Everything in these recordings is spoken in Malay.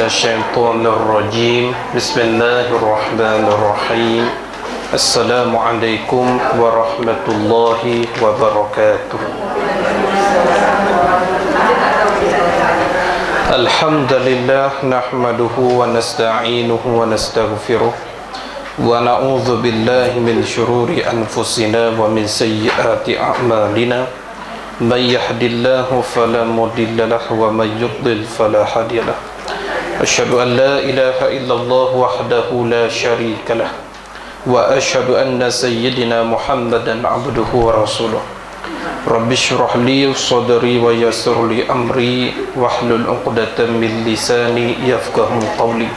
الشيطان الرجيم بسم الله الرحمن الرحيم السلام عليكم ورحمة الله وبركاته الحمد لله نحمده ونستعينه ونستغفره ونعوذ بالله من شرور أنفسنا ومن سيئات أعمالنا من يهد الله فلا مضل له ومن يضلل فلا هادي له أشهد أن لا إله إلا الله وحده لا شريك له وأشهد أن سيدنا محمدا عبده ورسوله رب اشرح لي صدري ويسر لي أمري واحلل عقدة من لساني يفقهوا قولي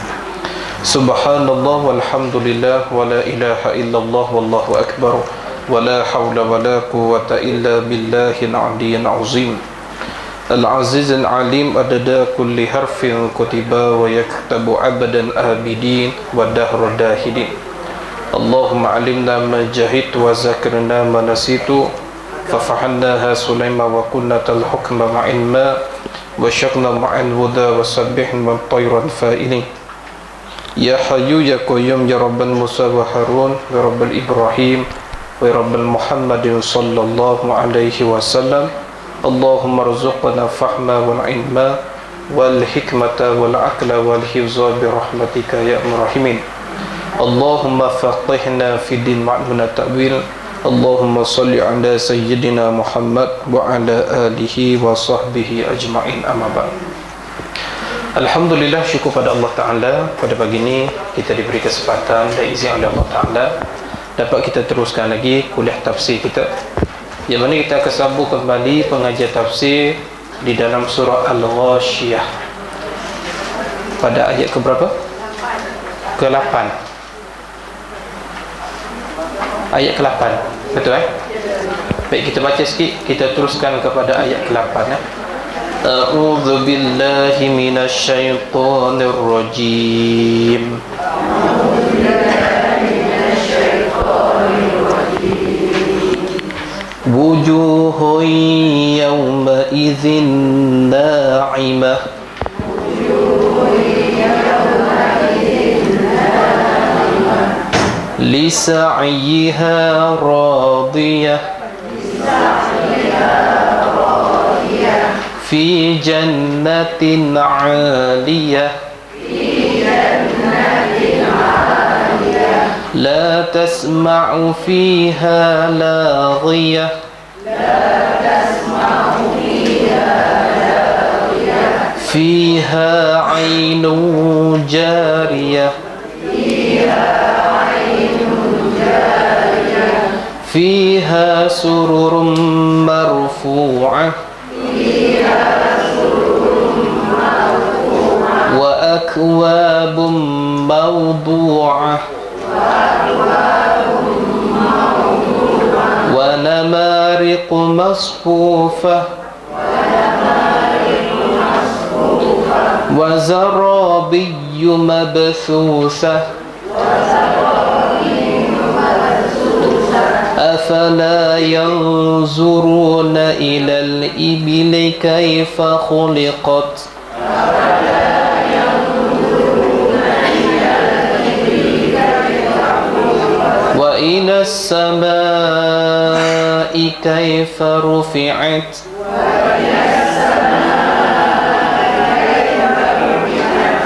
سبحان الله والحمد لله ولا إله إلا الله والله أكبر ولا حول ولا قوة إلا بالله العلي العظيم العزيز العليم عدد كل حرف كتب ويكتب أبدا آبدين والدهر داهدين اللهم علمنا ما جهلت وذكرنا ما نسيت ففعلناها سليمان وكنا الحكم مع الماء وشقنا مع الهدى وسبحنا والطير الفائلين يا حي يا قيوم يا رب موسى وهارون يا رب إبراهيم ويا رب محمد صلى الله عليه وسلم اللهم ارزقنا الفهم والعلم والحكمة والعقل والحفظ برحمتك يا أرحم الراحمين اللهم فقهنا في الدين وعلمنا التأويل اللهم صل على سيدنا محمد وعلى آله وصحبه أجمعين أما بعد. Alhamdulillah, syukur pada Allah Ta'ala. Pada pagi ini kita diberi kesempatan dan izin oleh Allah Ta'ala dapat kita teruskan lagi kuliah tafsir kita, yang mana kita akan sambung kembali pengajian tafsir di dalam surah Al-Ghashiyah pada ayat ke berapa? Ke-8. Ayat ke-8, betul Baik, kita baca sikit, kita teruskan kepada ayat ke-8 ya. A'udzu billahi minasy syaithanir rajim. Wujuhun yawma idzin na'imah li sa'yiha radiyah fi jannatin 'aliyah la tasma'u fiha laghiyah fiha 'aynun jariyah fiha sururun marfu'ah wa akwabun mawdu'ah wa namariqu masfufah wa zarabiyyu mabthusah afala yanzuruna ila al-ibili kayfa khuliqat wa ila as-samaa'i kayfa rufi'at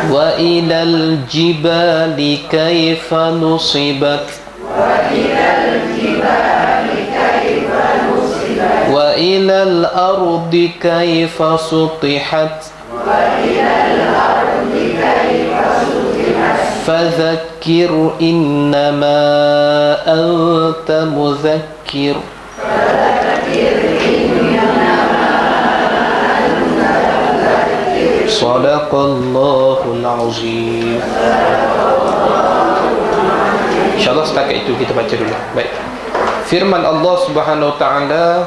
wa ila al-jibali kayfa nusibat wa ila al-ardi kayfa sutihat fadhakkir innama anta mudhakkir Sadaqallahul azim. InsyaAllah setakat itu kita baca dulu. Baik. Firman Allah Subhanahu Wa Ta'ala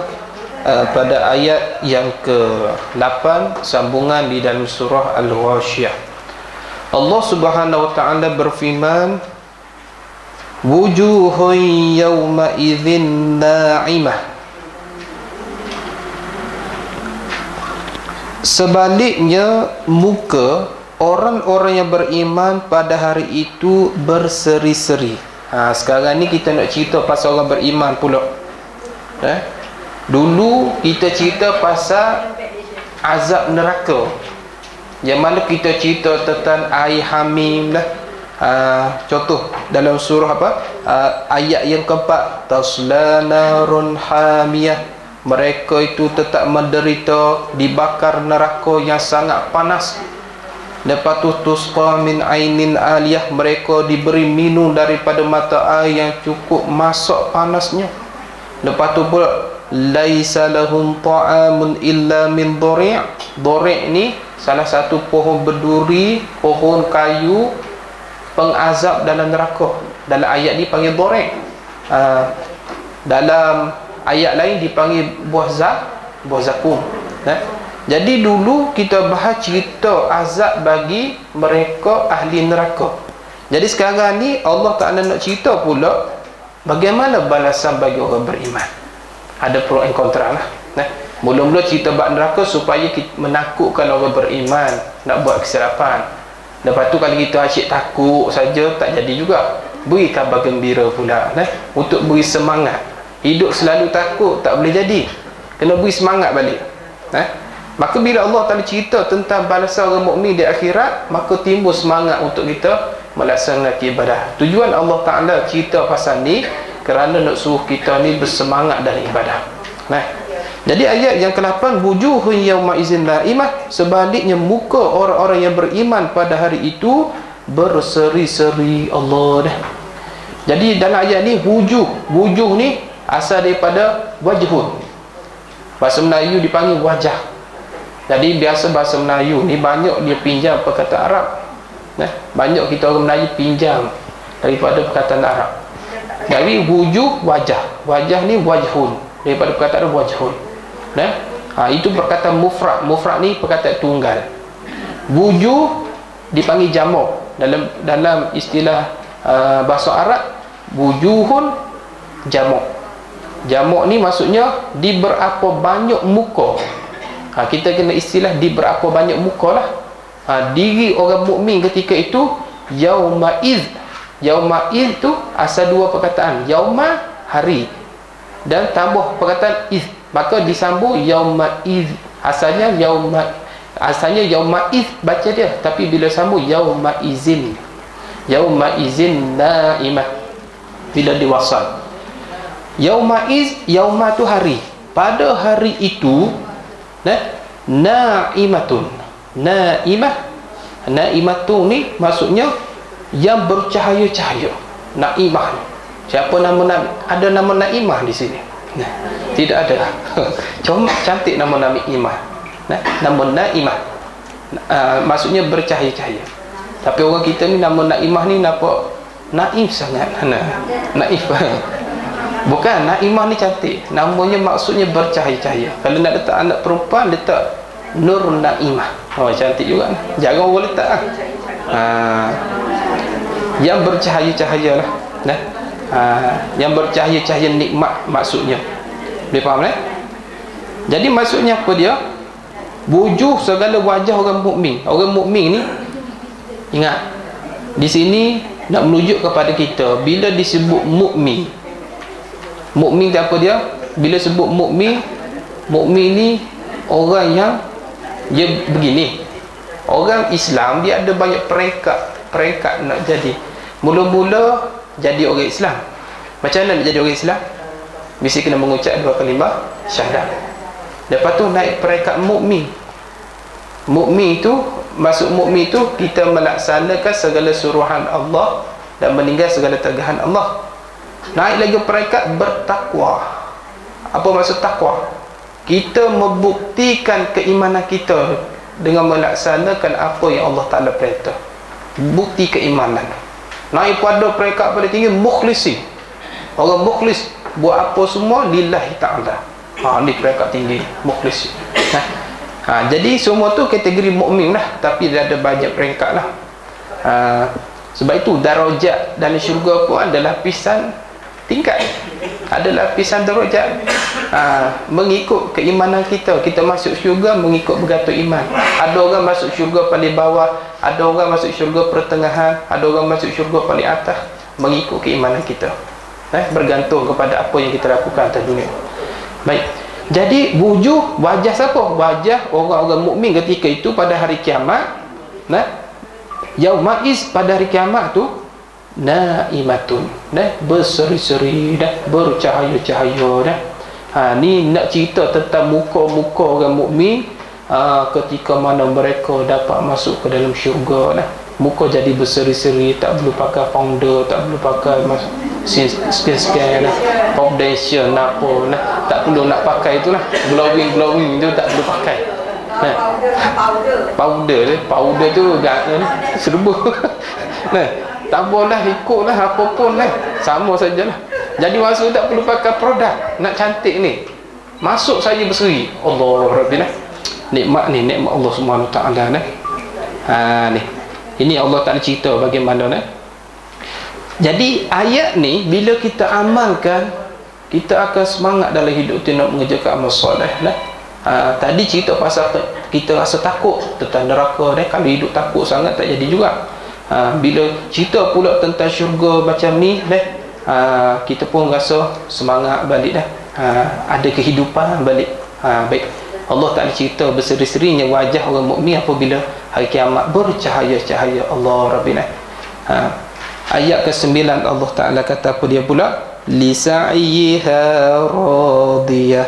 pada ayat yang ke-8 sambungan di dalam surah Al-Ghashiyah. Allah Subhanahu Wa Ta'ala berfirman, wujuhun yawma idzin na'imah. Sebaliknya muka orang-orang yang beriman pada hari itu berseri-seri. Sekarang ni kita nak cerita pasal orang beriman pula. Dulu kita cerita pasal azab neraka, yang mana kita cerita tentang air hamim lah. Contoh dalam surah ayat yang keempat, tasla narun hamiyah, mereka itu tetap menderita dibakar neraka yang sangat panas. Lepas tu tusqa min ainin aliyah, mereka diberi minum daripada mata air yang cukup masak panasnya. Lepas tu pula laisa lahum ta'amun illa min dhari'. Dhari' ni salah satu pohon berduri, pohon kayu pengazab dalam neraka. Dalam ayat ni panggil dhari'. Dalam ayat lain dipanggil buah zakum. Jadi dulu kita bahas cerita azab bagi mereka ahli neraka. Jadi sekarang ni Allah Ta'ala nak cerita pula bagaimana balasan bagi orang beriman. Ada pro and kontra lah. Mula-mula cerita bab neraka supaya kita menakutkan orang beriman nak buat kesilapan. Lepas tu kalau kita asyik takut saja tak jadi juga. Beri khabar gembira pula, untuk beri semangat. Hidup selalu takut tak boleh jadi. Kena beri semangat balik. Maka bila Allah Ta'ala cerita tentang balasan orang mukmin di akhirat, maka timbul semangat untuk kita melaksanakan ibadah. Tujuan Allah Ta'ala cerita pasal ni kerana nak suruh kita ni bersemangat dalam ibadah. Jadi ayat yang ke-8, wujuhun yauma izin naimah, sebaliknya muka orang-orang yang beriman pada hari itu berseri-seri. Allah dah. Jadi dalam ayat ni wujuh ni asal daripada wajhun. Bahasa Melayu dipanggil wajah. Jadi biasa bahasa Melayu ni banyak dia pinjam perkataan Arab. Banyak kita orang Melayu pinjam daripada perkataan Arab. Jadi wujuh wajah. Wajah ni wajhun, daripada perkataan wajhun. Itu perkataan mufrad. Mufrad ni perkataan tunggal. Wujuh dipanggil jamak. Dalam istilah bahasa Arab, wujuhun jamak. Jamak ni maksudnya di berapa banyak muka. Kita kena istilah di berapa banyak muka lah. Diri orang mukmin ketika itu yaumaiz. Yaumaiz tu asal dua perkataan, yauma hari dan tambah perkataan iz, maka disambung yaumaiz. Asalnya yaumaiz baca dia, tapi bila sambung yaumaizin naimah, bila diwasal yaumaiz, yauma tu hari, pada hari itu naimatun. Naimatun ni maksudnya yang bercahaya-cahaya. Naimah. Siapa nama ada nama Naimah di sini? Tidak ada. Cuma cantik nama Naimah. Nama Naimah. Maksudnya bercahaya-cahaya. Tapi orang kita ni nama Naimah ni nampak naif sangat. Naif. Bukan, Naimah ni cantik. Namanya maksudnya bercahaya-cahaya. Kalau nak letak anak perempuan, letak Nur Naimah. Cantik juga. Jarang orang letak yang bercahaya-cahaya lah. Yang bercahaya-cahaya nikmat maksudnya. Boleh faham Jadi maksudnya apa dia? Wujuh segala wajah orang mukmin. Orang mukmin ni, ingat, di sini nak menunjuk kepada kita bila disebut mukmin. Mukmin apa dia? Bila sebut mukmin, mukmin ni orang yang dia begini. Orang Islam dia ada banyak peringkat nak jadi. Mula-mula jadi orang Islam. Macam mana nak jadi orang Islam? Mesti kena mengucap dua kalimah syahadat. Lepas tu naik peringkat mukmin. Mukmin tu, maksud mukmin tu kita melaksanakan segala suruhan Allah dan meninggal segala tegahan Allah. Naik lagi peringkat bertakwa. Apa maksud takwa? Kita membuktikan keimanan kita dengan melaksanakan apa yang Allah Ta'ala perintah. Bukti keimanan. Naik pada peringkat pada tinggi mukhlisi. Orang mukhlis buat apa semua lillahi ta'ala. Ni peringkat tinggi mukhlisi. Jadi semua tu kategori mukmin lah, tapi dia ada banyak peringkat lah. Sebab itu darajat dalam syurga pun ada lapisan tingkat, ada lapisan darajat. mengikut keimanan kita. Kita masuk syurga mengikut bergantung iman. Ada orang masuk syurga paling bawah, ada orang masuk syurga pertengahan, ada orang masuk syurga paling atas, mengikut keimanan kita. Bergantung kepada apa yang kita lakukan atas dunia. Baik. Jadi wajah siapa? Wajah orang-orang mukmin ketika itu pada hari kiamat. Yaumaiz, pada hari kiamat tu naimatun, berseri-seri, bercahaya-cahaya. Ni nak cerita tentang muka-muka orang mukmin ketika mana mereka dapat masuk ke dalam syurga. Muka jadi berseri-seri, tak perlu pakai founder, tak perlu pakai scan, foundation apa, tak perlu nak pakai itulah, glowing tu tak perlu pakai. Powder tu serba. Tak boleh ikutlah apapun sama sajalah. Jadi maksud tak perlu pakai produk nak cantik ni, masuk saja berseri. Allah Rabbil, nikmat ni, nikmat Allah Subhanahu Wa Taala ni. Ini Allah Ta'ala cerita bagaimana Jadi ayat ni bila kita amalkan, kita akan semangat dalam hidup kita nak mengerjakan amal soleh. Tadi cerita pasal kita rasa takut tentang neraka. Kalau hidup takut sangat tak jadi juga. Bila cerita pula tentang syurga macam ni, kita pun rasa semangat balik ada kehidupan balik. Baik, Allah Ta'ala cerita berseri-serinya wajah orang mukmin apabila hari kiamat bercahaya-cahaya. Allah Rabbina. Ayat ke-9 Allah Ta'ala kata apa dia pula? Lisa'yiha radiyah,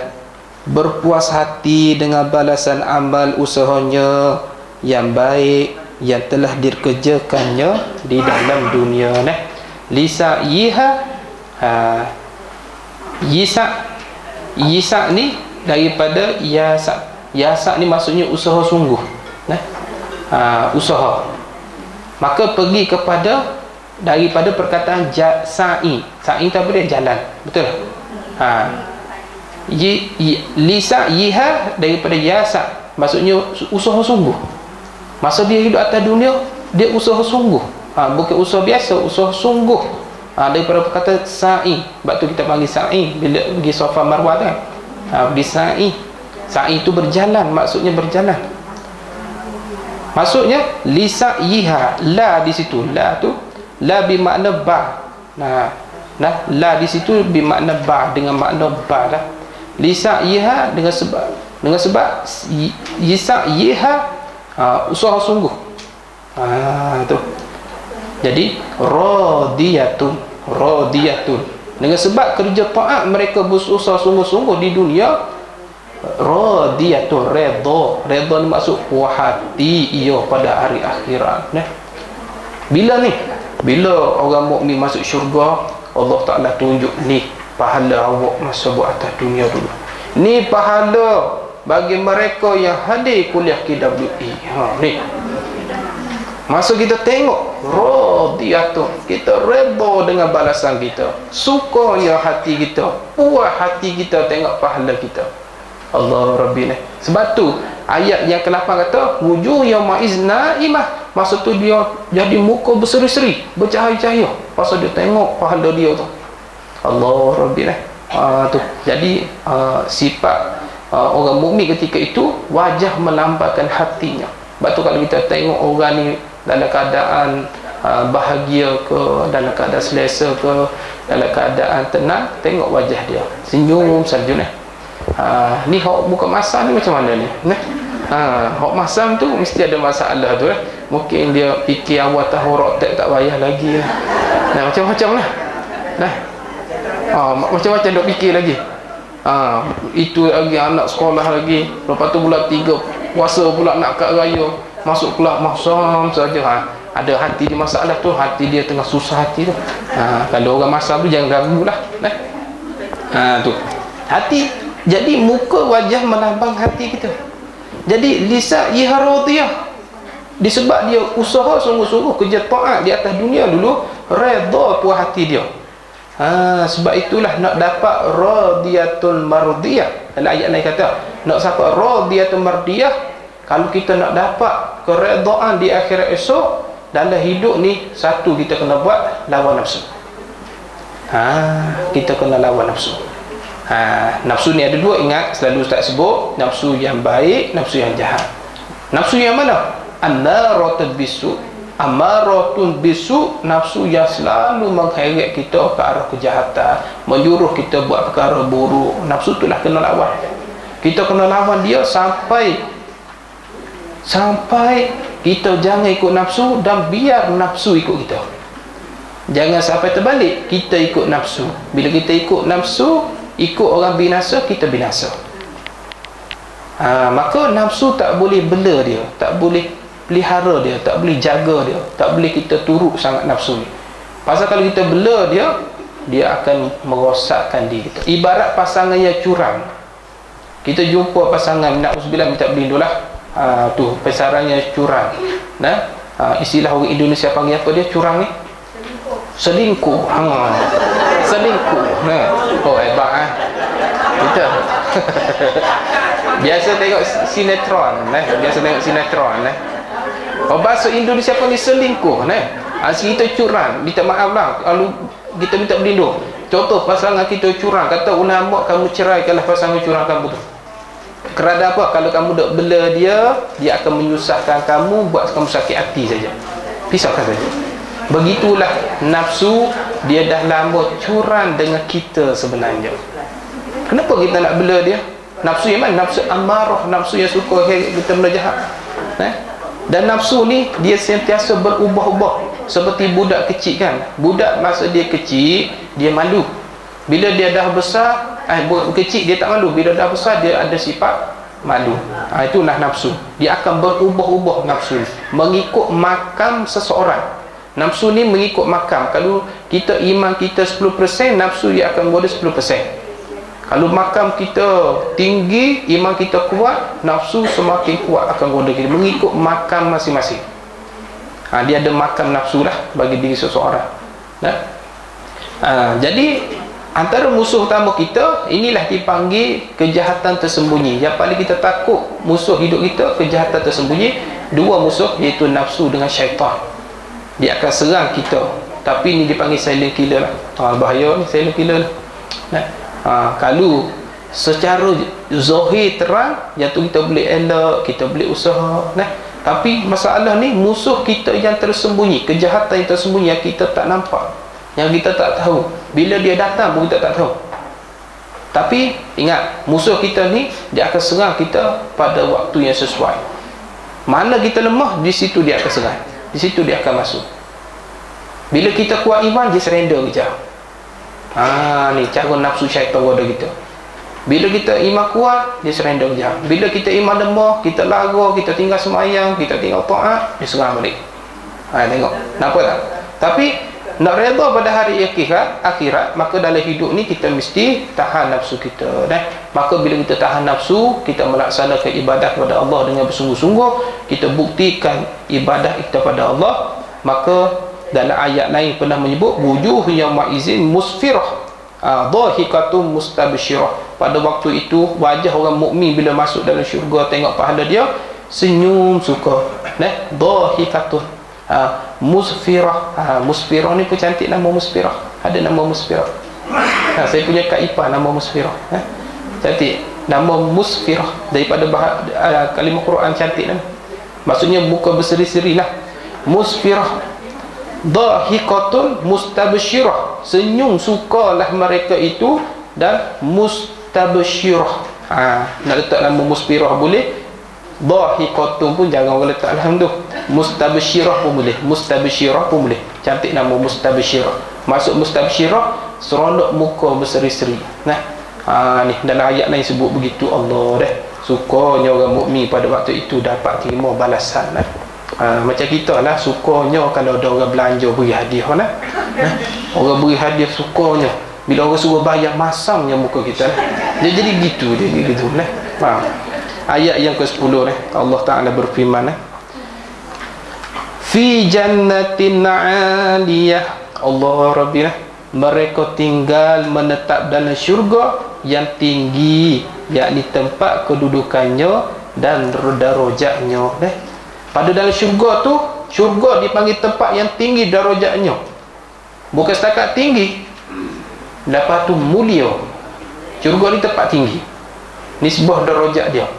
berpuas hati dengan balasan amal usahanya yang baik yang telah dikerjakannya di dalam dunia. Lisa'yiha, yisa ni daripada yasa ni maksudnya usaha sungguh. Usaha. Maka pergi kepada daripada perkataan sa'i. Sa'i tu apa dia? Jalan. Betul? Lisa yiha daripada yasa, maksudnya usaha sungguh. Masa dia hidup atas dunia, dia usaha sungguh. Bukan usaha biasa, usaha sungguh. Daripada perkataan sa'i. Sebab tu kita panggil sa'i bila pergi Safa Marwah kan. Pergi sa'i. Sa'i tu berjalan, maksudnya berjalan. Maksudnya lisa yiha, la di situ, la tu la bermakna ba. La di situ bermakna ba, dengan makna ba lah. Lisa yiha dengan sebab yisa yiha usaha sungguh. Tu. Jadi radiyatun dengan sebab kerja taat mereka berusaha sungguh-sungguh di dunia. Radiyatun, redha ni maksud puas hati ia pada hari akhirat. Bila orang mukmin masuk syurga, Allah Ta'ala tunjuk ni pahala awak masa buat atas dunia dulu. Ni pahala bagi mereka yang hadir kuliah KWE. Ni masa kita tengok radiyatun, kita redha dengan balasan kita, sukanya hati kita, puas hati kita tengok pahala kita. Allah Rabbina. Sebab tu ayat yang ke-8 kata wujuh yaumaiz naimah. Masa tu dia jadi muka berseri-seri, bercahaya-cahaya pasal dia tengok pahala dia tu. Allah Rabbina. Tu. Jadi sifat orang mukmin ketika itu wajah melambangkan hatinya. Sebab tu kalau kita tengok orang ni dalam keadaan bahagia ke, dalam keadaan selesa ke, dalam keadaan tenang, tengok wajah dia senyum saja ni hak buka masam ni macam mana ni? Hak masam tu mesti ada masalah tu mungkin dia fikir awal tahu rotek tak payah lagi macam-macam macam-macam duk fikir lagi. Itu lagi anak sekolah lagi, lepas tu pula 3 puasa pula nak kat raya, masuk kelas masam saja. Ada hati dia masalah tu, hati dia tengah susah hati tu. Kalau orang masam tu jangan ganggulah. Tu hati. Jadi muka wajah melambang hati kita. Jadi lisa yiharadiyah, disebab dia usaha sungguh-sungguh kerja taat di atas dunia dulu, redha puas hati dia. Sebab itulah nak dapat radiyatul mardiyah. Dalam ayat lain kata nak dapat radiyatul mardiyah, kalau kita nak dapat keredaan di akhirat esok, dalam hidup ni satu kita kena buat lawan nafsu. Kita kena lawan nafsu. Nafsu ni ada dua, ingat selalu Ustaz sebut, nafsu yang baik, nafsu yang jahat. Nafsu yang mana? An-naratun bisu, amaratun bisu, nafsu yang selalu mengheret kita ke arah kejahatan, menyuruh kita buat perkara buruk. Nafsu itulah kena lawan. Kita kena lawan dia sampai kita jangan ikut nafsu dan biar nafsu ikut kita. Jangan sampai terbalik, kita ikut nafsu. Bila kita ikut nafsu, ikut orang binasa, kita binasa. Maka nafsu tak boleh bela dia, tak boleh pelihara dia, tak boleh jaga dia, tak boleh kita turut sangat nafsu ni. Pasal kalau kita bela dia, dia akan merosakkan diri kita. Ibarat pasangan yang curang. Kita jumpa pasangan, na'udzubillah, minta berlindung lah, tu pasarannya curang. Istilah orang Indonesia panggil apa dia curang ni? Selingkuh. Selingkuh. Oh hebat kita. Biasa tengok sinetron bahasa Indonesia panggil selingkuh kita curang, minta maaf lah kalau kita minta berlindung. Contoh pasangan kita curang, kata ulama kamu ceraikanlah pasangan curang kamu tu. Kerana apa? Kalau kamu dok bela dia akan menyusahkan kamu, buat kamu sakit hati saja, pisahkan saja. Begitulah nafsu, dia dah lama curang dengan kita sebenarnya. Kenapa kita nak bela dia? Nafsu yang mana? Nafsu amarah, nafsu yang suka kita benda jahat. Dan nafsu ni dia sentiasa berubah-ubah. Seperti budak kecil kan. Budak masa dia kecil, dia malu. Bila dia dah besar, kecil dia tak malu. Bila dah besar, dia ada sifat malu. Itulah nafsu. Dia akan berubah-ubah nafsu, mengikut makam seseorang. Nafsu ni mengikut makam. Kalau kita iman kita 10%, nafsu dia akan berada 10%. Kalau makam kita tinggi, iman kita kuat, nafsu semakin kuat akan berada kita, mengikut makam masing-masing. Dia ada makam nafsu lah bagi diri seseorang. Jadi antara musuh utama kita, inilah dipanggil kejahatan tersembunyi. Yang paling kita takut musuh hidup kita, kejahatan tersembunyi. Dua musuh, iaitu nafsu dengan syaitan. Dia akan serang kita, tapi ni dipanggil silent killer lah. Bahaya ni silent killer lah. Kalau secara zahir terang, yang tu kita boleh elak, kita boleh usaha, tapi masalah ni musuh kita yang tersembunyi, kejahatan yang tersembunyi, yang kita tak nampak, yang kita tak tahu. Bila dia datang pun kita tak tahu. Tapi ingat, musuh kita ni dia akan serang kita pada waktu yang sesuai. Mana kita lemah, di situ dia akan serang, di situ dia akan masuk. Bila kita kuat iman, dia surrender kejap. Ni cara nafsu syaitan ada kita. Bila kita iman kuat, dia surrender kejap. Bila kita iman lemah, kita lara, kita tinggal semayang, kita tinggal taat, dia serang balik. Tengok, nampak tak? Tapi nak redha pada hari akhirat, maka dalam hidup ni kita mesti tahan nafsu kita. Maka bila kita tahan nafsu, kita melaksanakan ibadah kepada Allah dengan bersungguh-sungguh, kita buktikan ibadah kita pada Allah. Maka dalam ayat lain pernah menyebut wujuh yauma izin musfirah, dhahikatun mustabsyirah. Pada waktu itu wajah orang mukmin bila masuk dalam syurga, tengok pahala dia, senyum suka. Dhahikatun musfirah. Musfirah ni pun cantik nama musfirah. Ada nama musfirah. Saya punya Kak Ipah nama musfirah. Cantik. Nama musfirah daripada kalimah Quran cantik. Maksudnya muka berseri-seri lah. Musfirah. Dhahikatun mustabsyirah, senyum sukalah mereka itu. Dan mustabsyirah, nak letak nama musfirah boleh, dhahikatun pun jangan orang letak alhamdulillah. Mustabsyirah pun boleh, mustabsyirah pun boleh, cantik nama mustabsyirah. Masuk mustabsyirah, seronok muka berseri-seri. Ni dalam ayat lain sebut begitu. Allah sukanya orang mukmin pada waktu itu dapat terima balasan. Macam kita lah, sukanya kalau ada orang belanja beri hadiah orang beri hadiah, sukanya bila orang suruh bayar, masamnya muka kita dia jadi gitu. Ayat yang ke-10 Allah Ta'ala berfirman, fi jannatin 'aliyah, Allah Rabbi, mereka tinggal menetap dalam syurga yang tinggi, yakni tempat kedudukannya dan darajatnya. Pada dalam syurga tu, syurga dipanggil tempat yang tinggi darajatnya. Bukan setakat tinggi, lepas tu mulia. Syurga ni tempat tinggi, nisbah darajat dia.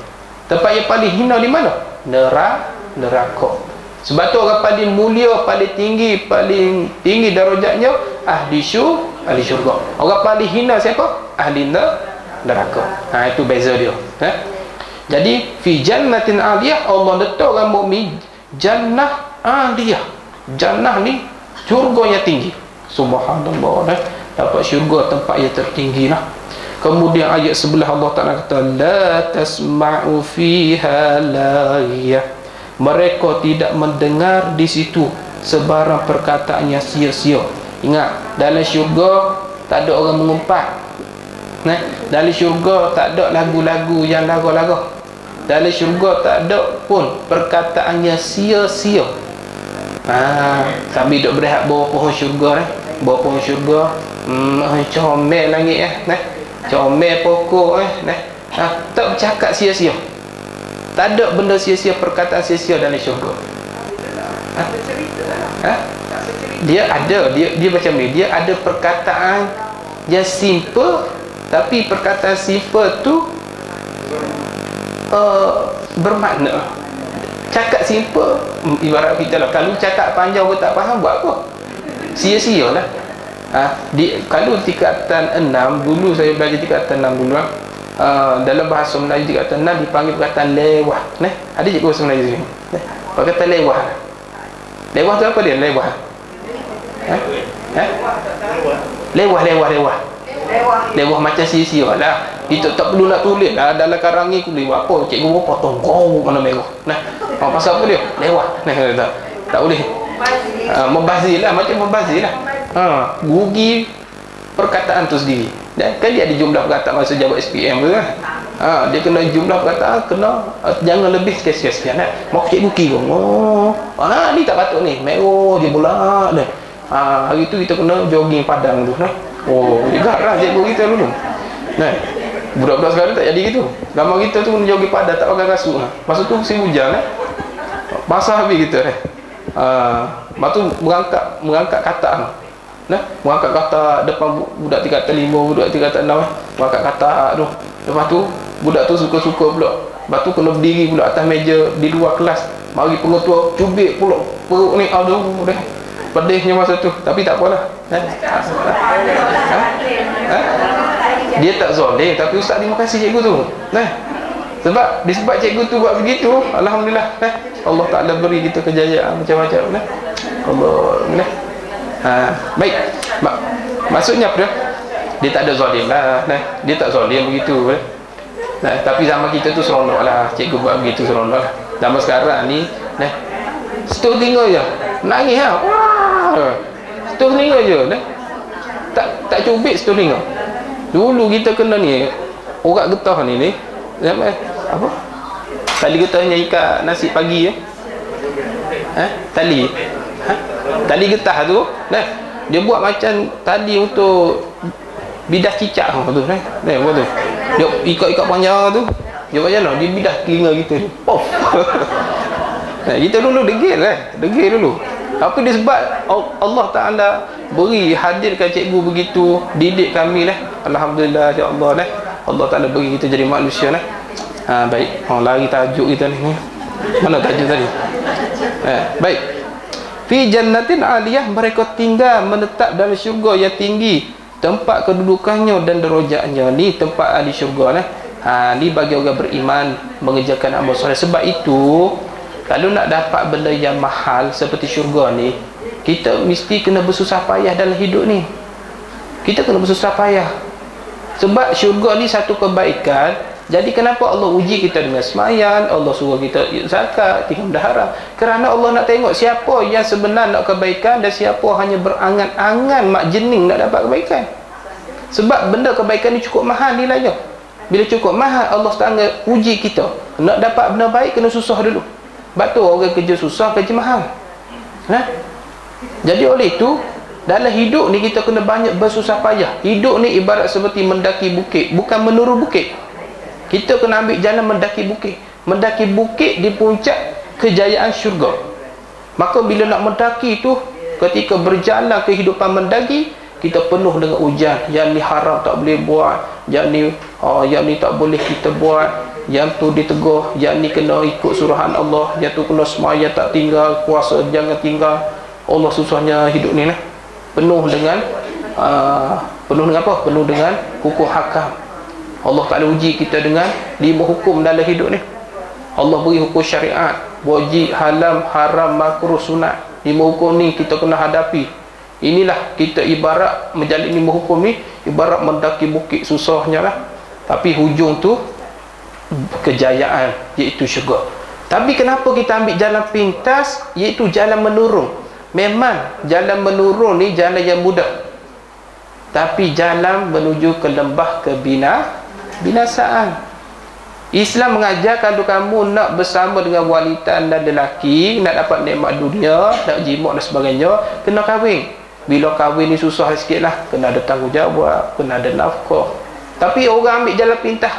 Tempat yang paling hina di mana? Neraka. Sebab tu orang paling mulia, paling tinggi darajatnya ahli syurga. Orang paling hina siapa? Ahli neraka. Itu beza dia. Jadi fi jannatin aliyah, Allah letak orang mukmin jannah aliyah. Jannah ni syurga yang tinggi. Subhanallah, dapat syurga tempat yang tertinggi lah. Kemudian ayat sebelah Allah Ta'ala kata la tasma'u fiha laghiyah. Mereka tidak mendengar di situ sebarang perkataan yang sia-sia. Ingat, dalam syurga tak ada orang mengumpat. Dalam syurga tak ada lagu-lagu yang laga-laga. Dalam syurga tak ada pun perkataan yang sia-sia. Sambil duduk berehat bawah pohon syurga bawah pohon syurga, comel langit comel pokok tak bercakap sia-sia. Tak ada benda sia-sia, perkataan sia-sia dalam syurga. Dia ada, dia macam ni, dia ada perkataan yang simple, tapi perkataan simple tu bermakna. Cakap simple, ibarat kita lah, kalau cakap panjang orang tak faham, buat apa? Sia-sia lah. Kalau tingkatan 6, dulu saya belajar tingkatan 6 dulu dalam bahasa Melayu tingkatan 6 dipanggil perkataan lewah. Ada cikgu bahasa Melayu sini. Perkataan lewah. Lewah tu apa dia? Lewah. Lewah macam sia-sia lah. Kita tak perlu nak tulis lah dalam karang ni lewah apa? Cikgu potong mana merah. Pasal apa dia? Lewah. Tak boleh. Membazir lah, macam membazir lah. Rugi perkataan tu sendiri. Kan dia ada jumlah perkataan masa jabat SPM tu kan. Dia kena jumlah perkataan, jangan lebih sekian-sekian lah. Mau cikgu kira, ni tak patut ni, merah je pula dah. Hari tu kita kena jogging padang tu. Dia garang cikgu kita dulu. Budak-budak sekarang tak jadi gitu. Gambar kita tu kena jogging padang, tak pakai kasut. Masa tu musim hujan basah habis kita lepas tu mengangkat kata mengangkat kata depan budak tingkatan 5, budak tingkatan 6 mengangkat kata tu. Lepas tu budak tu suka-suka pula. Lepas tu kena berdiri pula atas meja di luar kelas. Mari pengetua cubit pula perut ni, aduh dah pedihnya masa tu. Tapi tak apalah. Dia tak zalim, tapi ustaz terima kasih cikgu tu. Sebab disebab cikgu tu buat begitu, alhamdulillah Allah Ta'ala beri kita kejayaan macam-macam Allah. Baik. Maksudnya apa dia? Dia tak ada zalim lah. Dia tak zalim begitu. Tapi zaman kita tu seronok lah, cikgu buat begitu seronok lah. Zaman sekarang ni setuh telinga je, nangis lah. Setuh telinga je. Tak cubit setuh telinga. Dulu kita kena ni urat getah ni apa? Tali getah yang ikat nasi pagi tali getah tu dia buat macam tali untuk bidah cicak tu buat tu. Dia ikat panjang tu, dia buat macam mana? Dia bidah telinga kita ni. Kita dulu degil dulu. Tapi disebab Allah Ta'ala beri hadirkan cikgu begitu, didik kami alhamdulillah ya Allah Allah Ta'ala beri kita jadi manusia baik. Lari tajuk kita ni. Mana tajuk tadi? Baik. Fi jannatin aliyah, mereka tinggal menetap dalam syurga yang tinggi, tempat kedudukannya dan derajatnya. Ni tempat ahli syurga ni bagi orang beriman mengerjakan amal soleh. Sebab itu kalau nak dapat benda yang mahal seperti syurga ni, kita mesti kena bersusah payah dalam hidup ni. Kita kena bersusah payah. Sebab syurga ni satu kebaikan. Jadi kenapa Allah uji kita dengan semayan, Allah suruh kita zakat, tinggal bendahara? Kerana Allah nak tengok siapa yang sebenar nak kebaikan dan siapa hanya berangan-angan mak jening nak dapat kebaikan. Sebab benda kebaikan ni cukup mahal nilainya. Bila cukup mahal, Allah setengah uji kita. Nak dapat benda baik kena susah dulu. Sebab tu orang kerja susah, kerja mahal. Jadi oleh itu, dalam hidup ni kita kena banyak bersusah payah. Hidup ni ibarat seperti mendaki bukit, bukan menurun bukit. Kita kena ambil jalan mendaki bukit. Mendaki bukit di puncak kejayaan syurga. Maka bila nak mendaki tu, ketika berjalan kehidupan mendaki, kita penuh dengan ujian. Yang ni haram tak boleh buat, yang ni tak boleh kita buat, yang tu ditegur, yang ni kena ikut suruhan Allah, yang tu kena semaya tak tinggal, puasa jangan tinggal. Allah susahnya hidup ni lah. Penuh dengan apa? Penuh dengan hukum hakam. Allah Ta'ala uji kita dengan 5 hukum dalam hidup ni. Allah beri hukum syariat, wajib, haram, makruh, sunat. 5 hukum ni kita kena hadapi. Inilah kita ibarat menjalin 5 hukum ni, ibarat mendaki bukit susahnya lah. Tapi hujung tu kejayaan, iaitu syurga. Tapi kenapa kita ambil jalan pintas, iaitu jalan menurun? Memang jalan menurun ni jalan yang mudah, tapi jalan menuju ke lembah binasaan. Islam mengajar kalau kamu nak bersama dengan wanita dan lelaki, nak dapat nikmat dunia, nak jimat dan sebagainya, kena kahwin. Bila kahwin ni susah sikit lah, kena ada tanggungjawab, kena ada nafkah. Tapi orang ambil jalan pintas,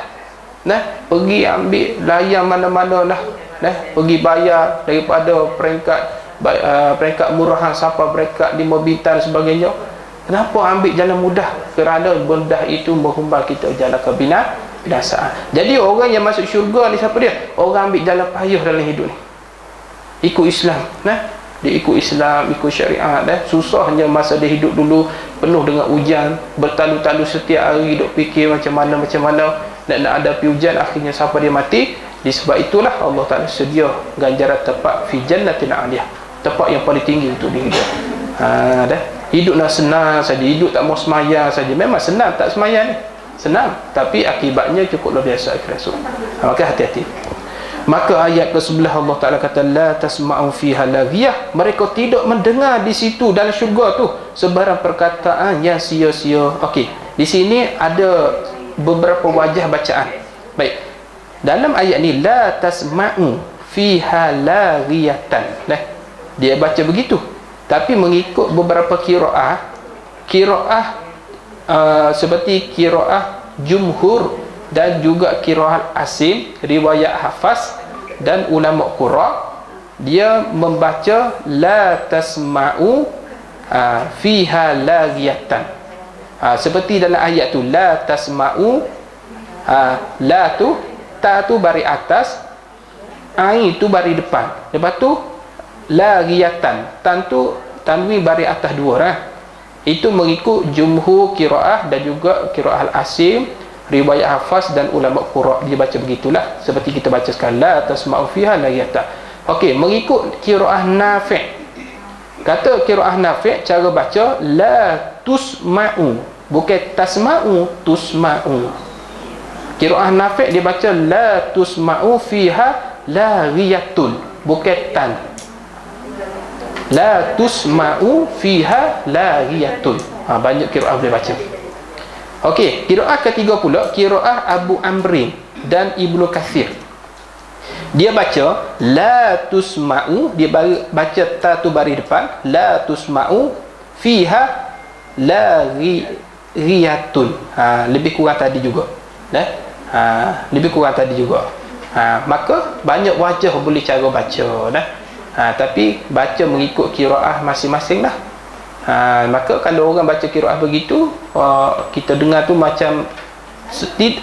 pergi ambil layan mana-mana lah, pergi bayar daripada peringkat murahan sampai peringkat 5 bintang dan sebagainya. Kenapa ambil jalan mudah? Kerana mudah itu menghumbar kita jalan kebinasaan. Jadi orang yang masuk syurga ni siapa dia? Orang ambil jalan payah dalam hidup ni, ikut Islam. Dia ikut Islam, ikut syariat. Susahnya masa dia hidup dulu penuh dengan ujian, bertalu-talu setiap hari, duk fikir macam mana nak hadapi ujian. Akhirnya sampai dia mati. Disebab itulah Allah Ta'ala sedia ganjaran tempat fi jannatin 'aliyah, tempat yang paling tinggi untuk diri dia. Hidup nak senang saja, hidup tak mau semaya saja. Memang senang tak semaya ni, senang, tapi akibatnya cukup luar biasa akhirat. Maka hati-hati. Maka ayat ke-11 Allah Ta'ala kata la tasma'u fiha laghiyah, mereka tidak mendengar di situ dalam syurga tu sebarang perkataan yang sia-sia. Okey, di sini ada beberapa wajah bacaan. Baik, dalam ayat ni la tasma'u fiha laghiyatan, dia baca begitu, tapi mengikut beberapa qiraah seperti qiraah jumhur dan juga qiraah Asim, riwayat Hafaz dan ulama qura, dia membaca la tasma'u fiha laghiyatan. Seperti dalam ayat tu, la tasma'u, la tu, ta tu bari atas, ain tu bari depan, lepas tu laghiyatan, tan tu tanwin bari atas 2 Itu mengikut jumhur qiraah dan juga qiraah Asim, riwayat Hafaz dan ulama qura, dia baca begitulah seperti kita baca sekarang, la tasma'u fiha laghiyatan. Okey, mengikut qiraah Nafi', kata qiraah Nafi' cara baca la tusma'u, bukan tasma'u, tusma'u. Qiraah Nafi' dia baca la tusma'u fiha laghiyatun, bukan tan. La tusma'u fiha laghiyatun. Banyak qiraah boleh baca. Okey, qiraah ketiga pula qiraah Abu Amrin dan Ibnu Katsir. Dia baca la tusma'u, dia baca ta tu baris depan, la tusma'u fiha laghiyatun. Lebih kurang tadi juga. Lebih kurang tadi juga. Maka banyak wajah boleh cara baca tapi baca mengikut qiraah masing-masing lah. Maka kalau orang baca qiraah begitu, kita dengar tu macam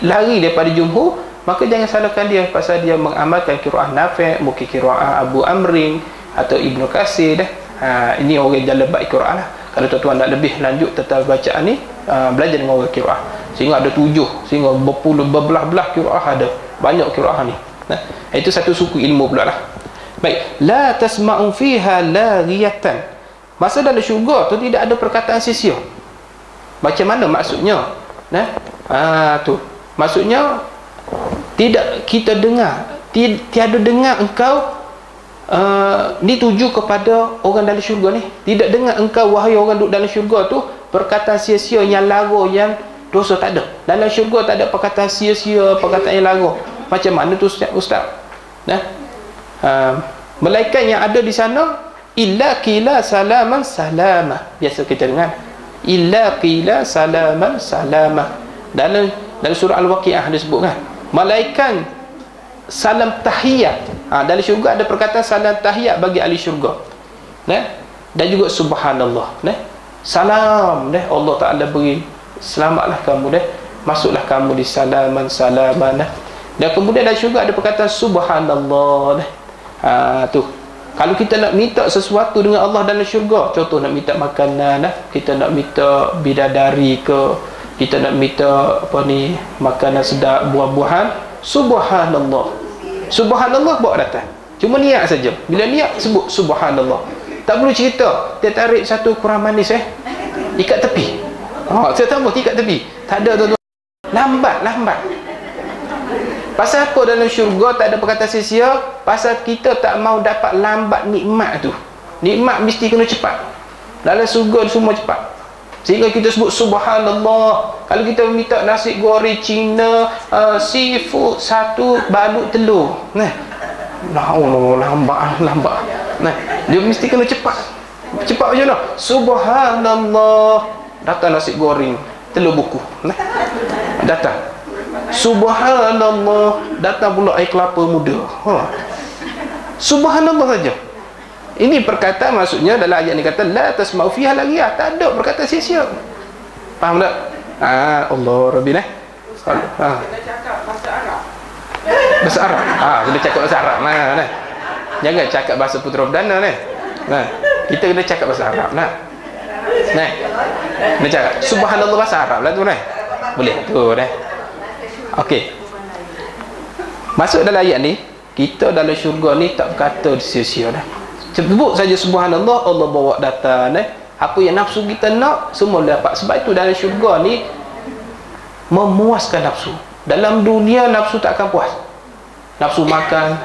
lari daripada jumhur, maka jangan salahkan dia pasal dia mengamalkan qiraah Nafi', mungkin qiraah Abu Amrin atau Ibnu Katsir. Ini orang jalan baik qiraah lah. Kalau tuan-tuan nak lebih lanjut tentang bacaan ni, belajar dengan orang qiraah, sehingga ada 7, sehingga berbelah-belah qiraah, ada banyak qiraah ni. Itu satu suku ilmu pula lah. Baik, la tasma'u fiha laghiyatan. Masa dalam syurga tu tidak ada perkataan sia-sia. Macam mana maksudnya? Tu. Maksudnya tidak kita dengar, tiada dengar engkau ni tuju kepada orang dalam syurga ni. Tidak dengar engkau wahai orang duduk dalam syurga tu perkataan sia-sia yang lara, yang dosa, tak ada. Dalam syurga tak ada perkataan sia-sia, perkataan yang lara. Macam mana tu Ustaz? Malaikat yang ada di sana illa qila salaman salama. Biasa kita dengar illa qila salaman salama. Dalam surah Al-Waqiah disebutkan malaikat salam tahiyat. Dalam syurga ada perkataan salam tahiyat bagi ahli syurga. Dan juga subhanallah. Salam Allah Ta'ala beri selamatlah kamu masuklah kamu di salaman salaman. Dan kemudian dalam syurga ada perkataan subhanallah. Tu kalau kita nak minta sesuatu dengan Allah dalam syurga, contoh nak minta makanan, kita nak minta bidadari ke, kita nak minta apa ni, makanan sedap, buah-buahan, subhanallah. Subhanallah bawa datang. Cuma niat saja. Bila niat sebut subhanallah. Tak perlu cerita. Dia tarik satu kurang manis ikat tepi. Saya tahu ikat tepi. Tak ada tu. Lambat. Pasal apa dalam syurga tak ada perkataan sia-sia? Pasal kita tak mau dapat lambat nikmat tu. Nikmat mesti kena cepat. Dalam syurga semua cepat. Sehingga kita sebut subhanallah. Kalau kita minta nasi goreng Cina, seafood satu, balut telur. Lambat. Dia mesti kena cepat. Cepat macam mana? Subhanallah. Datang nasi goreng, telur buku. Datang. Subhanallah. Datang pula air kelapa muda. Subhanallah saja. Ini perkataan, maksudnya dalam ayat ni kata la tasma'u fiha laghiyah, tak ada perkataan sia-sia. Faham tak? Allah Rabbi nah. Kena cakap bahasa Arab. Bahasa Arab. Kena cakap bahasa Arab nah. Jangan cakap bahasa putera perdana nah. Kita kena cakap bahasa Arab nah. Kena cakap subhanallah bahasa Arab lah tu nah. Boleh tu dah. Okey. Masuk dalam ayat ni, kita dalam syurga ni tak kata sia-sia dah. Sebut saja subhanallah, Allah bawa data apa yang nafsu kita nak semua dapat. Sebab itu dalam syurga ni memuaskan nafsu. Dalam dunia nafsu tak akan puas. Nafsu makan,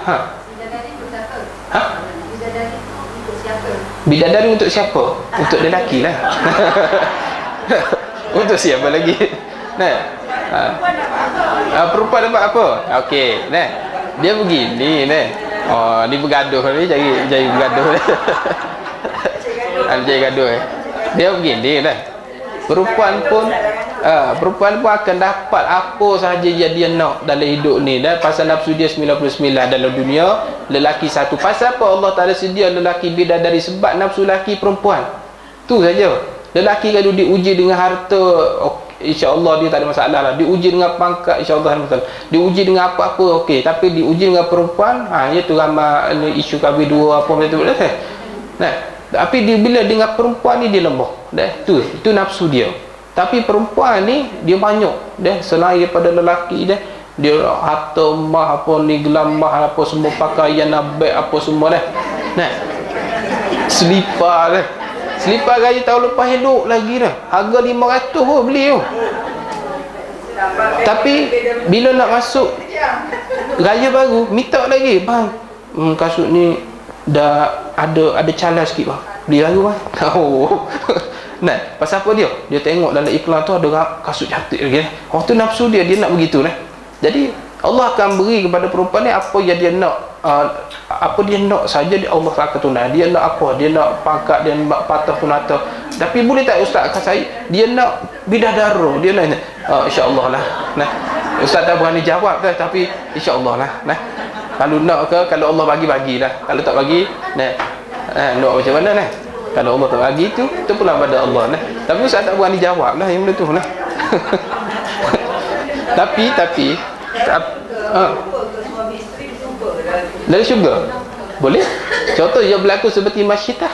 bidadari untuk siapa? Untuk lelaki lah. Untuk siapa lagi? Perempuan dapat apa? Okey, dia begini ni bergaduh ni, cari bergaduh. Cari gaduh Dia begini perempuan pun akan dapat apa sahaja yang dia nak dalam hidup ni pasal nafsu dia 99 dalam dunia, lelaki satu. Pasal apa Allah Ta'ala sedia lelaki bidadari? Sebab nafsu lelaki perempuan tu saja. Lelaki kalau diuji dengan harta, insya-Allah dia tak ada masalah lah. Diuji dengan pangkat, insya-Allah tak ada masalah. Diuji dengan apa-apa okey, tapi diuji dengan perempuan, iaitu ramai isu kahwin dua apa macam tu. Tapi bila dengan perempuan ni dia lemah. Itu nafsu dia. Tapi perempuan ni dia banyak selain daripada lelaki dia harta mah apa ni, gelam mah apa semua, pakaian abek apa semua selipar selipar gaji tahun lepas elok lagi harga 500 beli tapi bila nak masuk gaya baru minta lagi, bang kasut ni dah ada calar sikit bang, beli baru bang. Pasal apa dia tengok dalam iklan tu ada kasut cantik lagi tu nafsu dia nak begitu Jadi Allah akan beri kepada perempuan ni apa yang dia nak, apa dia nak saja Allah akan tunai. Dia nak apa? Dia nak pangkat, dia nak patah punata. Tapi boleh tak ustaz akan saya dia nak bidadara, dia nak insya-Allah lah. Ustaz tak berani jawab tapi insya-Allah lah. Kalau nak ke, kalau Allah bagi-bagilah. Kalau tak bagi, nak macam mana Kalau Allah tak bagi tu pula pada Allah Tapi ustaz tak berani jawab lah yang benda tu Tapi dari syurga boleh. Contoh yang berlaku seperti masyitah.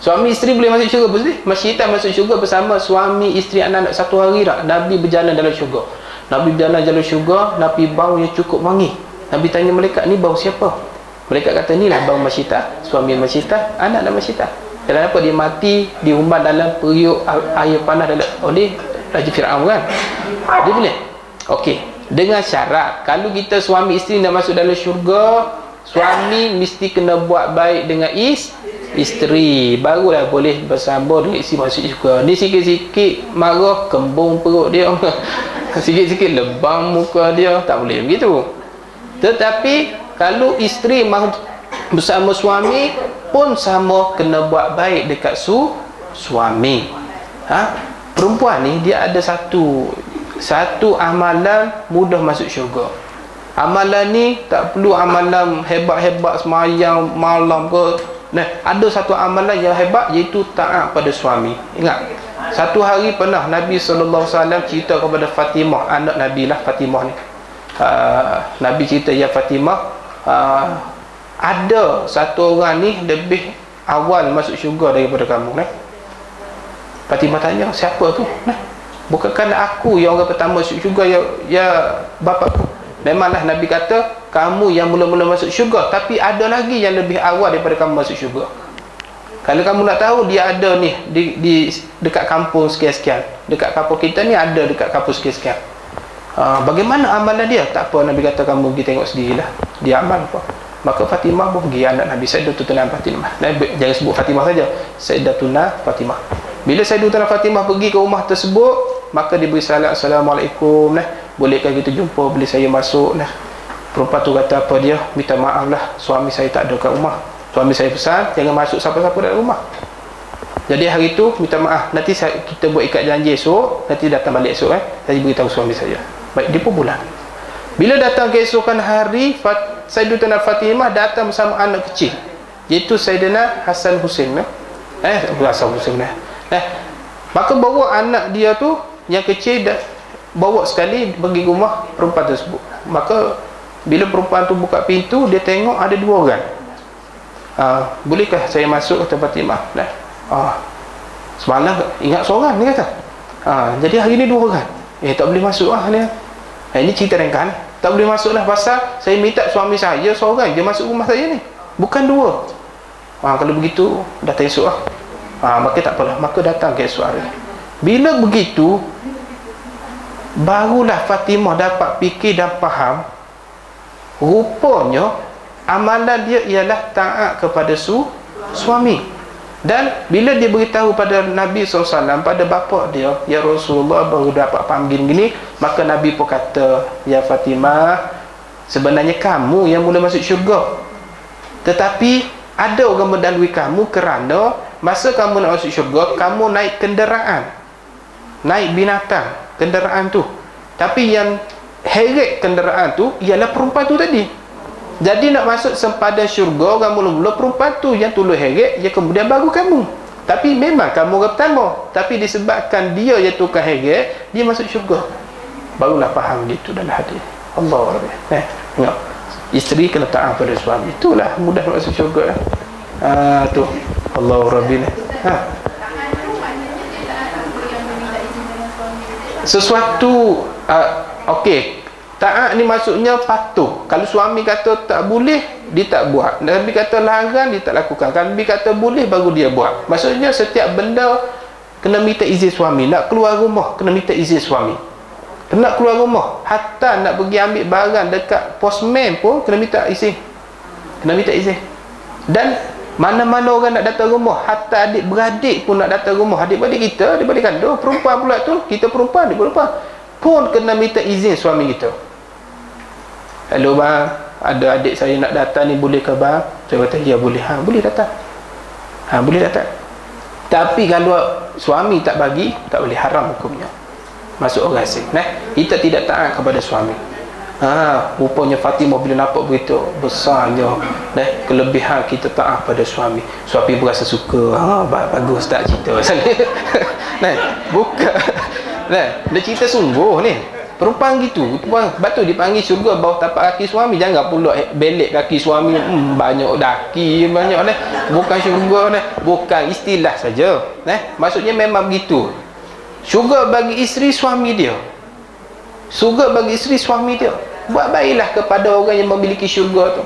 Suami isteri boleh masuk syurga boleh. Masyitah masuk syurga bersama suami isteri anak-anak satu hari tak. Nabi berjalan dalam syurga. Nabi berjalan dalam syurga, Nabi bau yang cukup wangi. Nabi tanya malaikat, ni bau siapa? Malaikat kata, inilah bau masyitah, suami masyitah, anak masyitah. Kenapa dia mati diumbar dalam periuk air panas oleh Raja Fir'aun kan? Dia boleh. Okey. Dengan syarat kalau kita suami isteri nak masuk dalam syurga, suami mesti kena buat baik dengan isteri, barulah boleh bersambung dengan isteri masuk syurga. Ni sikit-sikit marah kembung perut dia, sikit-sikit lebam muka dia, tak boleh begitu. Tetapi kalau isteri mahu bersama suami pun sama, kena buat baik dekat suami. Perempuan ni dia ada satu amalan mudah masuk syurga. Amalan ni tak perlu amalan hebat-hebat semayang malam ke, Nah, ada satu amalan yang hebat, iaitu taat pada suami. Ingat, satu hari pernah Nabi SAW cerita kepada Fatimah, anak Nabi lah Fatimah ni. Nabi cerita, ya Fatimah, ada satu orang ni lebih awal masuk syurga daripada kamu. Fatimah tanya, siapa tu? Bukankah aku yang orang pertama masuk syurga, ya bapakku? Memanglah Nabi kata, kamu yang mula-mula masuk syurga, tapi ada lagi yang lebih awal daripada kamu masuk syurga. Kalau kamu nak tahu, dia ada ni di dekat kampung sekian-sekian. Dekat kampung kita ni ada, dekat kampung sekian-sekian. Bagaimana amalan dia? Tak apa, Nabi kata kamu pergi tengok sendirilah dia amal apa. Maka Fatimah pun pergi, anak Nabi, Sayyidatuna Fatimah. Jangan sebut Fatimah saja, Sayyidatuna Fatimah. Bila Sayyidatuna Fatimah pergi ke rumah tersebut, maka diberi salam, Assalamualaikum, bolehkah kita jumpa bila saya masuk? Perempuan tu kata apa dia? Minta maaf lah, suami saya tak ada kat rumah. Suami saya pesan jangan masuk siapa-siapa dalam rumah. Jadi hari tu minta maaf, nanti kita buat ikat janji esok, nanti datang balik esok saya beritahu suami saya. Baik, dia pun pulang. Bila datang keesokan hari, Sayyidatuna Fatimah datang bersama anak kecil, iaitu Sayyidina Hasan Husain. Hasan Husain. Maka bawa anak dia tu yang kecil, bawa sekali pergi rumah perempuan tersebut. Maka bila perempuan tu buka pintu, dia tengok ada dua orang. Bolehkah saya masuk, kata Fatimah? Semalam ingat seorang, dia kata. Jadi hari ni dua orang. Tak boleh masuk ni. Ini cerita ringkas. Tak boleh masuk lah, pasal saya minta suami saya seorang dia masuk rumah saya ni, bukan dua. Kalau begitu datang esok lah. Maka tak apalah, maka datang ke esok hari. Bila begitu, barulah Fatimah dapat fikir dan faham, rupanya amalan dia ialah taat kepada suami. Dan bila dia beritahu pada Nabi SAW, pada bapa dia, ya Rasulullah, baru dapat faham gini, maka Nabi pun kata, ya Fatimah, sebenarnya kamu yang mula masuk syurga, tetapi ada orang mendahului kamu kerana masa kamu nak masuk syurga, kamu naik kenderaan, naik binatang, kenderaan tu. Tapi yang heret kenderaan tu ialah perempuan tu tadi. Jadi nak masuk sempadan syurga, orang mula-mula perempuan tu yang tolong heret, ya kemudian baru kamu. Tapi memang kamu orang pertama, tapi disebabkan dia yang tukar heret, dia masuk syurga. Barulah faham gitu dalam hadis. Allah Rabbi. Tengok, isteri kena taat pada suami, itulah mudah nak masuk syurga. Tu Allah Rabbi. Sesuatu okey, taat ni maksudnya patuh. Kalau suami kata tak boleh, dia tak buat. Nabi kata larang, dia tak lakukan. Kalau Nabi kata boleh, baru dia buat. Maksudnya setiap benda kena minta izin suami. Nak keluar rumah, kena minta izin suami. Nak keluar rumah, hatta nak pergi ambil barang dekat postman pun kena minta izin. Kena minta izin. Dan mana-mana orang nak datang rumah, hatta adik-beradik pun nak datang rumah. Adik-beradik kita, adik-beradik kandung, perempuan pula tu, kita perempuan, adik perempuan pun kena minta izin suami kita. Hello bang, ada adik saya nak datang ni, boleh ke bang? Saya kata ya boleh. Boleh datang. Boleh datang. Tapi kalau suami tak bagi, tak boleh, haram hukumnya. Masuk orang asing. Kita tidak taat kepada suami. Rupanya Fatimah bila nampak begitu besarnya kelebihan kita taat pada suami. Suami berasa suka. Bagus tak cerita bukan. Dia cerita sungguh ni. Perempuan gitu, sebab tu dipanggil syurga bawah tapak kaki suami. Jangan pula belek kaki suami, banyak daki, banyak bukan syurga bukan istilah saja. Maksudnya memang begitu. Syurga bagi isteri suami dia. Syurga bagi isteri suami dia. Buat baiklah kepada orang yang memiliki syurga tu.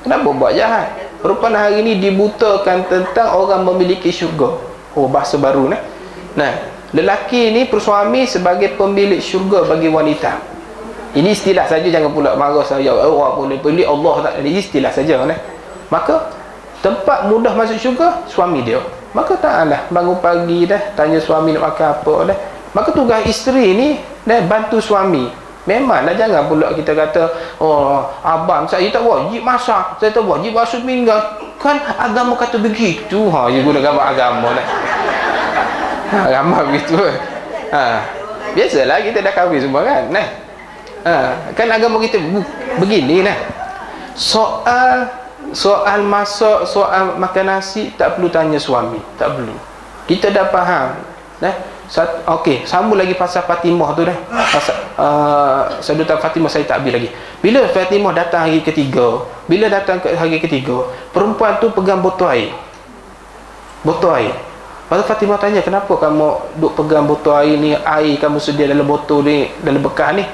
Kenapa buat jahat? Perempuan hari ini dibutakan tentang orang memiliki syurga. Bahasa baru lelaki ni persuami sebagai pemilik syurga bagi wanita. Ini istilah saja, jangan pula marah saya. Orang boleh pilih, Allah tak. Ini istilah saja. Maka tempat mudah masuk syurga suami dia. Maka taklah bangun pagi tanya suami nak makan apa Maka tugas isteri ni bantu suami. Memanglah jangan pula kita kata, abang saya tak wajib masak, saya tak wajib basuh pinggan. Kan agama kata begitu. Dia guna gambar agama ramai begitu. Biasalah kita dah kahwin semua kan. Kan agama kita begini Soal soal masak, soal makan nasi tak perlu tanya suami, tak perlu. Kita dah faham. Okey, sambung lagi pasal Fatimah tu dah. Pasal Sayyidatah Fatimah saya tak habis lagi. Bila Fatimah datang hari ketiga, perempuan tu pegang botol air. Lepas Fatimah tanya, kenapa kamu duk pegang botol air ni? Air kamu sedia dalam botol ni, dalam bekas ni.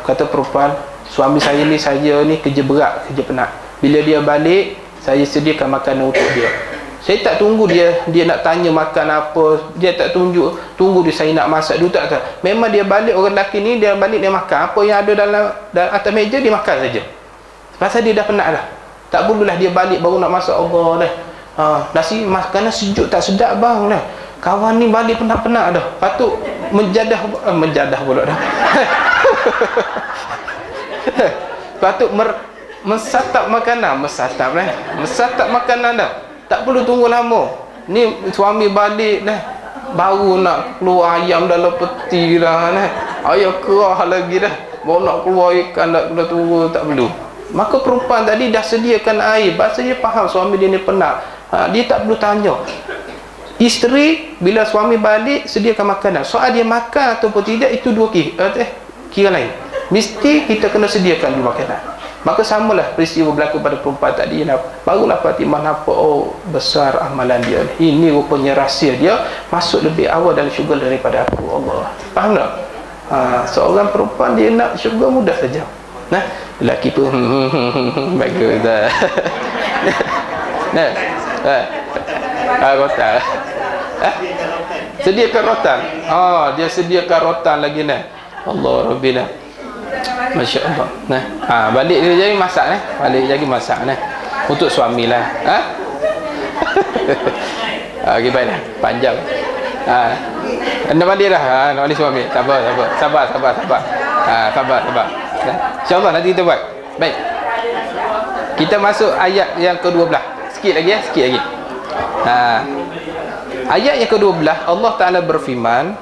Kata perempuan, suami saya ni kerja berat, kerja penat. Bila dia balik, saya sediakan makanan untuk dia. Saya tak tunggu dia nak tanya makan apa. Dia tak tunggu dia saya nak masak. Dia tak. Memang dia balik, orang lelaki ni dia balik dia makan. Apa yang ada dalam atas meja dia makan saja. Pasal dia dah penat dah. Tak perlulah dia balik baru nak masak. Allah dah. Nasi makanan sejuk tak sedap bang dah. Kawan ni balik penat-penat dah. Patut menjadah pula dah. Patut mesatap makanan dah. Tak perlu tunggu lama. Ni suami balik dah, baru nak keluar ayam dalam peti dah dah. Ayam kerah lagi dah, baru nak keluar ikan dah tunggu, tak perlu. Maka perempuan tadi dah sediakan air. Pasal dia faham suami dia ni penat. Dia tak perlu tanya. Isteri bila suami balik sediakan makanan. Soal dia makan ataupun tidak itu dua kira lain. Mesti kita kena sediakan dulu makanan. Maka samalah peristiwa berlaku pada perempuan tadi. Barulah Fatimah nampak, oh besar amalan dia. Ini rupanya rahsia dia masuk lebih awal dalam syurga daripada aku. Allah. Faham tak? Seorang perempuan dia nak syurga mudah saja. Lelaki pun bagus dah. Rotan. Sediakan rotan. Dia sediakan rotan lagi nah. Allah Rabbina. Masya Allah. Balik dia jadi masak untuk suami lah. Okey, baiklah, panjang. Anda balik dah. Nak balik suami. Sabar. InsyaAllah nanti kita buat. Baik. Kita masuk ayat yang ke-12. Sikit lagi. Ayat yang ke-12 Allah Ta'ala berfirman,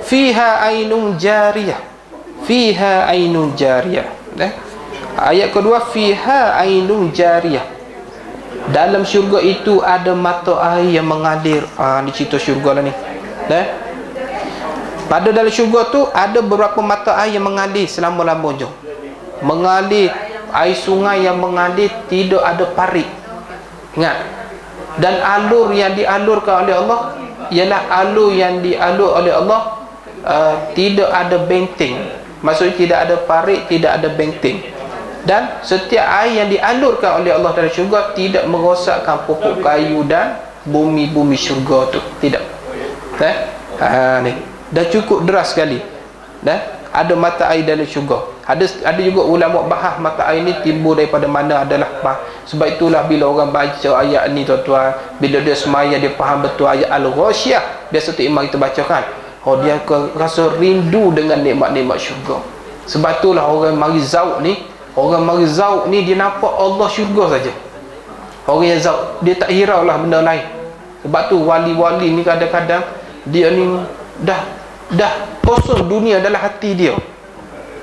fiha ainun jariyah. Ayat kedua, fiha ainun jariyah. Dalam syurga itu ada mata air yang mengalir. Ni cerita syurga lah ni. Pada dalam syurga tu ada beberapa mata air yang mengalir selama-lamanya. Mengalir, air sungai yang mengalir, tidak ada parit. Ingat. Dan alur yang dialurkan oleh Allah ialah alur yang dialur oleh Allah, tidak ada benteng. Maksudnya tidak ada parit, tidak ada benteng. Dan setiap air yang dialurkan oleh Allah dalam syurga tidak merosakkan pokok kayu dan bumi-bumi syurga tu. Tidak. Ni. Dah cukup deras sekali. Ada mata air dalam syurga. Ada juga ulama bahas mata air ni timbul daripada mana adalah sebab itulah bila orang baca ayat ni tuan-tuan, bila dia semaya dia faham betul ayat Al-Ghasyiyah, biasa tu imam kita bacakan. Dia rasa rindu dengan nikmat-nikmat syurga. Sebab itulah orang mari zauq ni dia nampak Allah syurga saja. Orang yang zauq dia tak hirau lah benda lain. Sebab tu wali-wali ni kadang-kadang dia ni dah kosong dunia dalam hati dia.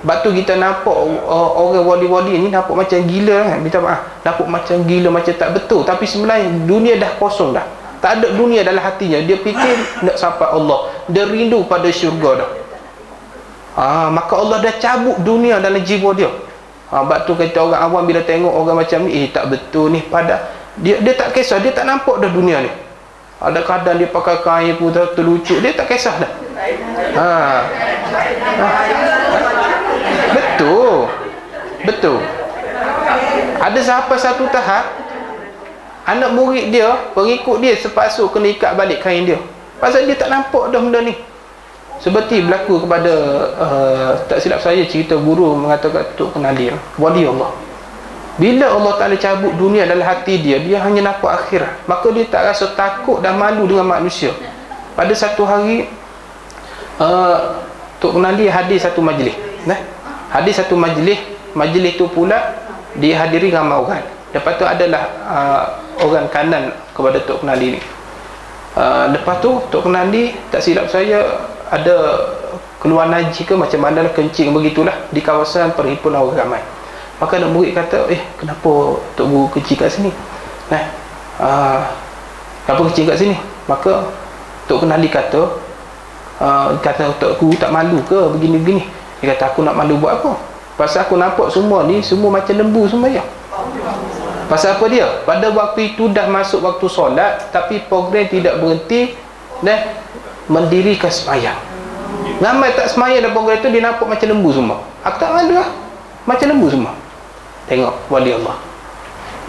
Sebab tu kita nampak orang wali-wali ni nampak macam gila kan. Minta maaf, nampak macam gila, macam tak betul, tapi sebenarnya dunia dah kosong dah. Tak ada dunia dalam hatinya. Dia fikir nak sampai Allah. Dia rindu pada syurga dah. Maka Allah dah cabut dunia dalam jiwa dia. Sebab tu kata orang awam bila tengok orang macam ni, tak betul ni, pada dia tak kisah, dia tak nampak dah dunia ni. Ada kadang dia pakai kain pun terlucu, dia tak kisah dah. Betul. Ada sampai satu tahap anak murid dia, pengikut dia sepatsu kena ikat balik kain dia. Pasal dia tak nampak dah benda ni. Seperti berlaku kepada tak silap saya cerita guru mengatakan Tok Penadir, wali Allah. Bila Allah Ta'ala cabut dunia dalam hati dia, dia hanya nampak akhirat. Maka dia tak rasa takut dan malu dengan manusia. Pada satu hari Tok Penadir hadir satu majlis. Hadir satu majlis tu pula dihadiri ramai orang. Lepas tu adalah orang kanan kepada Tok Kenali ni. Lepas tu Tok Kenali tak silap saya ada keluar najis ke macam mana lah, kencing begitulah di kawasan perhimpunan orang ramai. Maka anak murid kata, kenapa Tok Guru kecil kat sini? Kenapa kecil kat sini? Maka Tok Kenali kata, kata Tok Guru tak malu ke begini-begini? Dia kata, aku nak malu buat apa? Pasal aku nampak semua ni, semua macam lembu sembahyang. Pasal apa dia? Pada waktu itu dah masuk waktu solat, tapi program tidak berhenti dan mendirikan sembahyang. Ramai tak sembahyang dalam program itu, dia nampak macam lembu semua. Aku tak malu lah, macam lembu semua. Tengok wali Allah,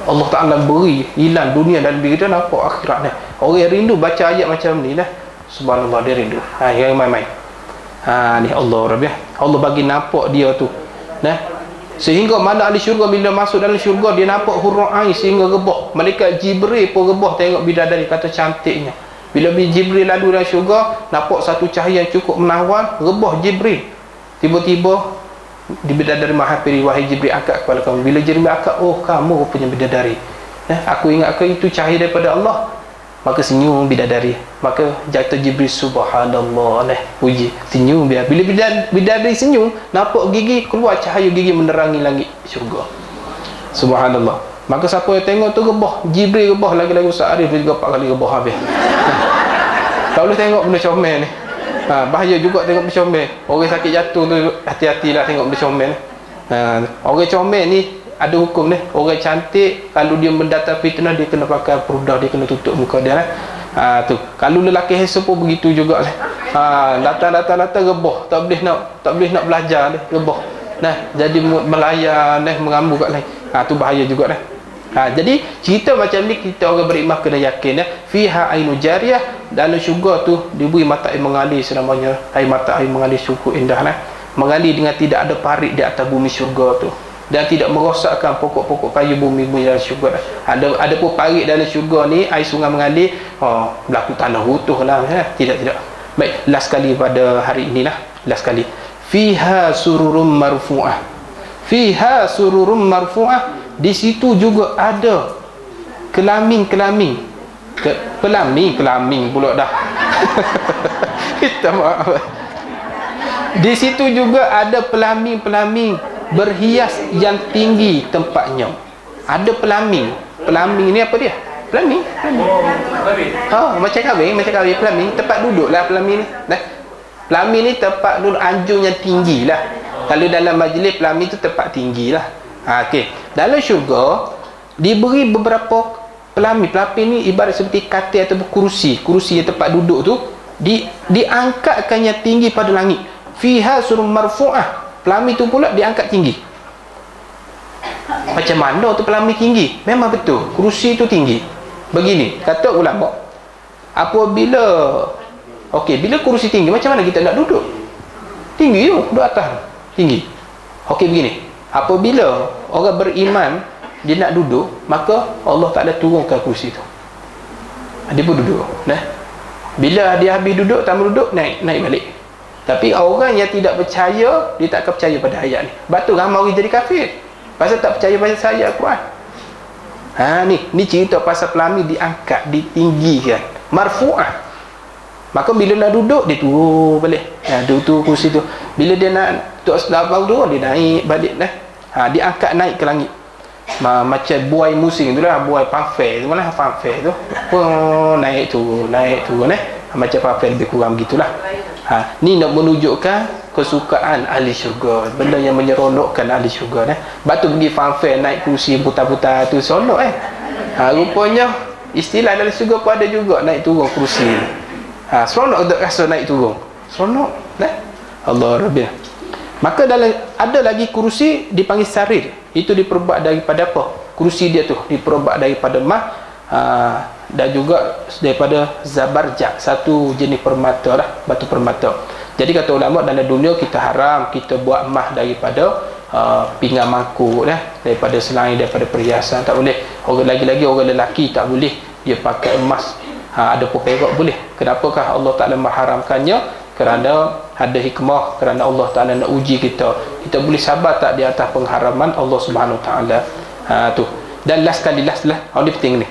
Allah Ta'ala beri hilang dunia dan diri dia, nampak akhirat ni. Orang yang rindu baca ayat macam ni lah, subhanallah, dia rindu. Yang main-main. Ni Allah Rabbi, Allah bagi nampak dia tu. Sehingga mana ahli syurga bila masuk dalam syurga, dia nampak hurul ain sehingga rebah. Malaikat Jibril pun rebah tengok bidadari, kata cantiknya. Bila Jibril lalu dalam syurga, nampak satu cahaya yang cukup menawan, rebah Jibril. Tiba-tiba di bidadari mahapiri, wahai Jibril, angkat kepala kamu. Bila Jibril angkat, oh kamu punya bidadari, aku ingatkan itu cahaya daripada Allah. Maka senyum bidadari. Maka jatuh Jibril, subhanallah, puji, senyum dia. Bila bidadari senyum, nampak gigi keluar, cahaya gigi menerangi langit syurga. Subhanallah. Maka siapa yang tengok tu rebah, Jibril rebah, lagi-lagi Ustaz Arif dia juga 4 kali rebah habis. Tak boleh tengok benda comel ni. Bahaya juga tengok benda comel. Orang sakit jatuh tu hati-hatilah tengok benda comel ni. Orang comel ni ada hukum ni. Orang cantik kalau dia mendatang fitnah, dia kena pakai purdah, dia kena tutup muka dia. Tu. Kalau lelaki handsome pun begitu juga. Datang rebah, tak boleh nak belajar ni, rebah. Jadi melayan, mengambu kat lain. Tu bahaya juga dah. Jadi cerita macam ni, kita orang beriman kena yakin fiha ainu jariyah, dalam syurga tu diberi mata air mengalir selamanya. Mata air mengalir cukup indah mengalir dengan tidak ada parit di atas bumi syurga tu, dan tidak merosakkan pokok-pokok kayu bumi dalam syurga. Ada pun parit dalam syurga ni, air sungai mengalir, berlaku tanah utuh lah. Tidak. Baik, last kali pada hari inilah, last kali. Fiha sururum marfu'ah. Fiha sururum marfu'ah. Di situ juga ada kelamin pula dah. Kita maaf. Di situ juga ada pelamin berhias yang tinggi tempatnya. Ada pelamin ni apa dia? Pelamin. Macam kahwin pelamin, tempat duduk lah pelamin ni. Pelamin ni tempat duduk anjung yang tinggi lah. Kalau dalam majlis, pelamin tu tempat tinggi lah. Okey. Dalam syurga diberi beberapa pelamin ni ibarat seperti katil atau kursi yang tempat duduk tu diangkatkannya tinggi pada langit. Fiha surum marfu'ah. Pelamin tu pula diangkat tinggi. Macam mana tu pelamin tinggi? Memang betul, kursi tu tinggi. Begini kata ulama, apabila bila kursi tinggi, macam mana kita nak duduk? Tinggi tu, duduk atas tinggi. Begini, apabila orang beriman dia nak duduk, maka Allah Ta'ala turunkan kursi tu, dia pun duduk. Bila dia habis duduk, tamu duduk, naik balik. Tapi orang yang tidak percaya, dia tak akan percaya pada ayat ni. Batu ramai orang jadi kafir pasal tak percaya pada ayat Al-Quran. Ni cerita pasal pelamin diangkat, ditinggikan, marfu'ah. Maka bila nak duduk, dia turun balik. Duduk kursi tu. Bila dia nak tuk selabang tu, dia naik balik. Dia angkat naik ke langit. Macam buai musim tu lah, buai panfel tu lah, panfel tu. Naik turun. Macam panfel lebih kurang begitulah. Ni nak menunjukkan kesukaan ahli syurga, benda yang menyeronokkan ahli syurga. Batu pergi fanfare, naik kursi putar-putar tu seronok. Rupanya istilah dalam syurga pun ada juga, naik turun kursi. Seronok untuk rasa naik turun, seronok. Allah Rabbi. Maka ada lagi kursi dipanggil sarir. Itu diperbuat daripada apa? Kursi dia tu diperbuat daripada emas, dan juga daripada zabarjak, satu jenis permata lah, batu permata. Jadi kata ulama, dalam dunia kita haram kita buat emas daripada pinggan mangkuk, daripada selain, daripada perhiasan, tak boleh. Orang lagi-lagi orang lelaki tak boleh dia pakai emas. Ada pun perak boleh. Kenapakah Allah Ta'ala mengharamkannya? Kerana ada hikmah, kerana Allah Ta'ala nak uji kita boleh sabar tak di atas pengharaman Allah Subhanahu Wa Ta'ala. Tu. Dan last kali, ni penting ni.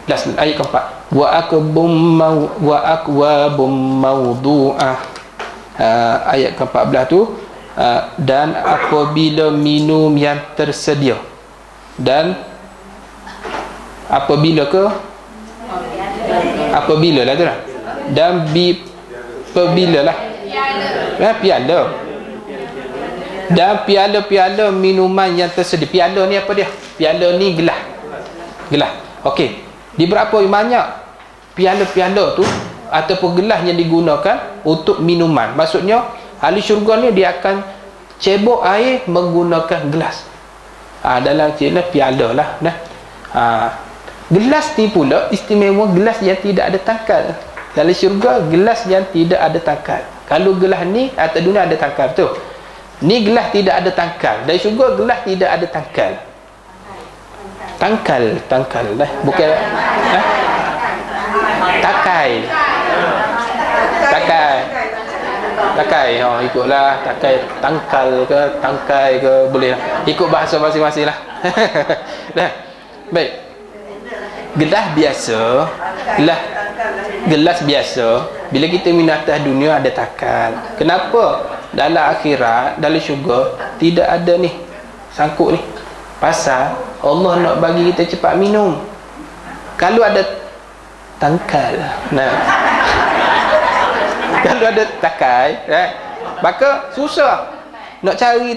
Last ayat keempat. Wa akwabum mawdu'ah. Ayat ke-14 tu, dan apabila minum yang tersedia, dan apabila lah tu lah, dan apabila lah piala, dan piala-piala minuman yang tersedia. Piala ni apa dia? Piala ni gelas. Okey, di berapa banyak piala-piala tu ataupun gelas yang digunakan untuk minuman. Maksudnya ahli syurga ni dia akan cebok air menggunakan gelas. Dalam cerita piala lah. Gelas ni pula istimewa, gelas yang tidak ada tangkal. Dalam syurga gelas yang tidak ada tangkal. Kalau gelas ni atas dunia ada tangkal tu. Ni gelas tidak ada tangkal. Dari syurga gelas tidak ada tangkal. Tangkal lah, bukan takai. Ikutlah takai, tangkai ke boleh lah. Ikut bahasa masing-masing lah. Dah. Baik. Gelas biasa bila kita minum atas dunia ada tangkal. Kenapa dalam akhirat, dalam syurga tidak ada ni sangkut ni? Pasal Allah nak bagi kita cepat minum. Kalau ada tangkal, kalau ada takai, maka susah nak cari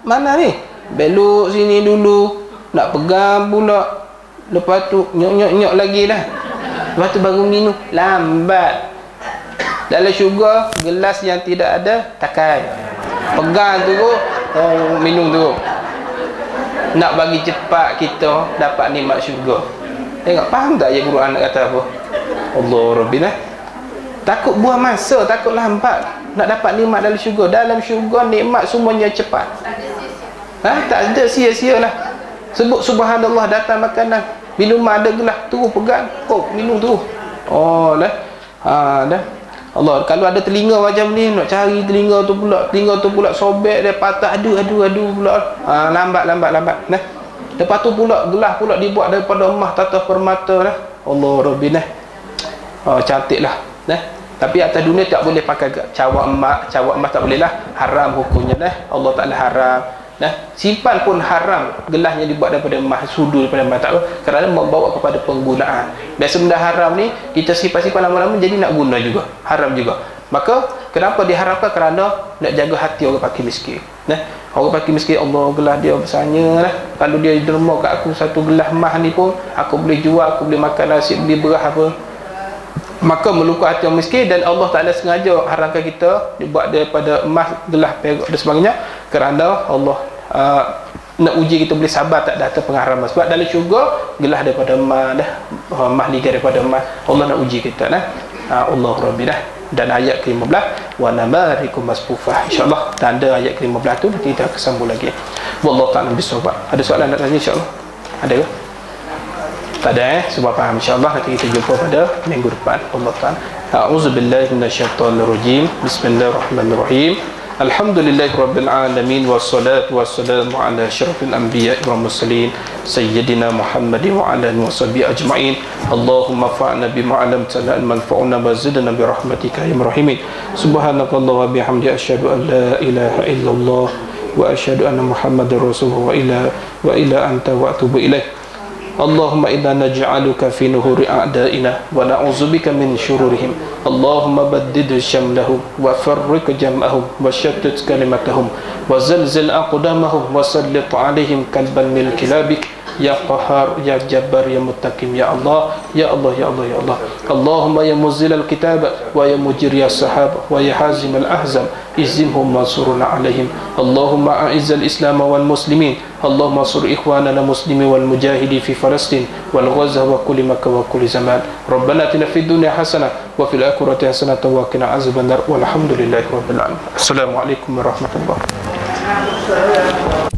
mana ni, belok sini dulu, nak pegang pula, lepas tu nyok lagi dah, lepas tu baru minum, lambat. Dalam syurga gelas yang tidak ada takai, pegang tu minum tu. Nak bagi cepat kita dapat nikmat syurga. Tengok, faham tak ya Quran nak kata apa? Allah Rabbina. Takut buang masa, takut lambat nak dapat nikmat dalam syurga. Dalam syurga nikmat semuanya cepat. Tak ada sia-sia lah. Sebut subhanallah, datang makanan, minuman ada gelas, terus pegang, minum terus. Dah. Allah, kalau ada telinga macam ni, nak cari telinga tu pula sobek dia, patah, adu pula. Lambat. Nah. Lepas tu pula gelas pula dibuat daripada emas, tata permata dah. Allah Rabbina. Cantik lah. Nah. Tapi atas dunia tak boleh pakai cawak emas tak boleh lah. Haram hukumnya dah. Allah Ta'ala haram. Nah, simpan pun haram. Gelas yang dibuat daripada emas, sudu daripada emas, tak apa, kerana membawa kepada penggunaan. Biasa benda haram ni kita simpan lama-lama jadi nak guna juga, haram juga. Maka kenapa diharapkan? Kerana nak jaga hati orang fakir miskin. Nah, orang fakir miskin, Allah, gelas dia besarnya lah. Kalau dia derma kat aku satu gelas emas ni pun aku boleh jual, aku boleh makan nasi, beli beras apa. Maka melukai hati orang miskin, dan Allah Ta'ala sengaja haramkan kita dibuat daripada emas, gelas, perak dan sebagainya, kerana Allah nak uji kita boleh sabar tak datang pengharaman. Sebab dalam syurga gelas daripada emas dah, emas liga daripada emas. Allah nak uji kita dah. Allah Rabbi dah. Dan ayat ke-15, wa namarikum masfufah, insya-Allah tanda ayat ke-15 tu nanti kita akan sambung lagi. Wallahu ta'ala bisawab. Ada soalan nak tanya insya-Allah? Ada ke? Tak ada sebab faham, insya-Allah nanti kita jumpa pada minggu depan. Allah Ta'ala. A'udzubillahi minasyaitonirrajim. Bismillahirrahmanirrahim. Alhamdulillahirabbil alamin, wassalatu wassalamu ala asyrafil anbiya'i wal mursalin sayyidina Muhammadin wa ala alihi washabihi ajma'in. Allahumma fa'na bima 'allamtana manfa'na wa zidna bi rahmatika ya rahimin. Subhanakallah wa bihamdi asyhadu an la ilaha illallah wa asyhadu anna Muhammadar rasulullah wa ila anta wa atubu ilaik. Allahumma inna naj'aluka fi nuhuri a'da'ina wa na'udzubika min syururihim. Allahumma baddid syamlahum wa farriq jam'ahum wa shattit kalimatahum wa zalzil aqdamahum wa sallit 'alaihim kalban min kilabik ya qahhar ya jabbar ya muttaqim ya Allah ya Allah ya Allah ya Allah. Allahumma ya muzilal kitab wa ya mujriyas sahab wa ya hazimal ahzab izimhum mansuruna 'alaihim. Allahumma a'izzal islam wal muslimin. Allahumma sur ikhwanana muslimin wal mujahidi fi Palestin wal Gaza wa kulli makkah wa kulli zaman. Rabbana atina fid dunya hasanah wa fil akhirati hasanah wa qina azabannar. Walhamdulillahi rabbil alamin. Assalamualaikum warahmatullahi wabarakatuh.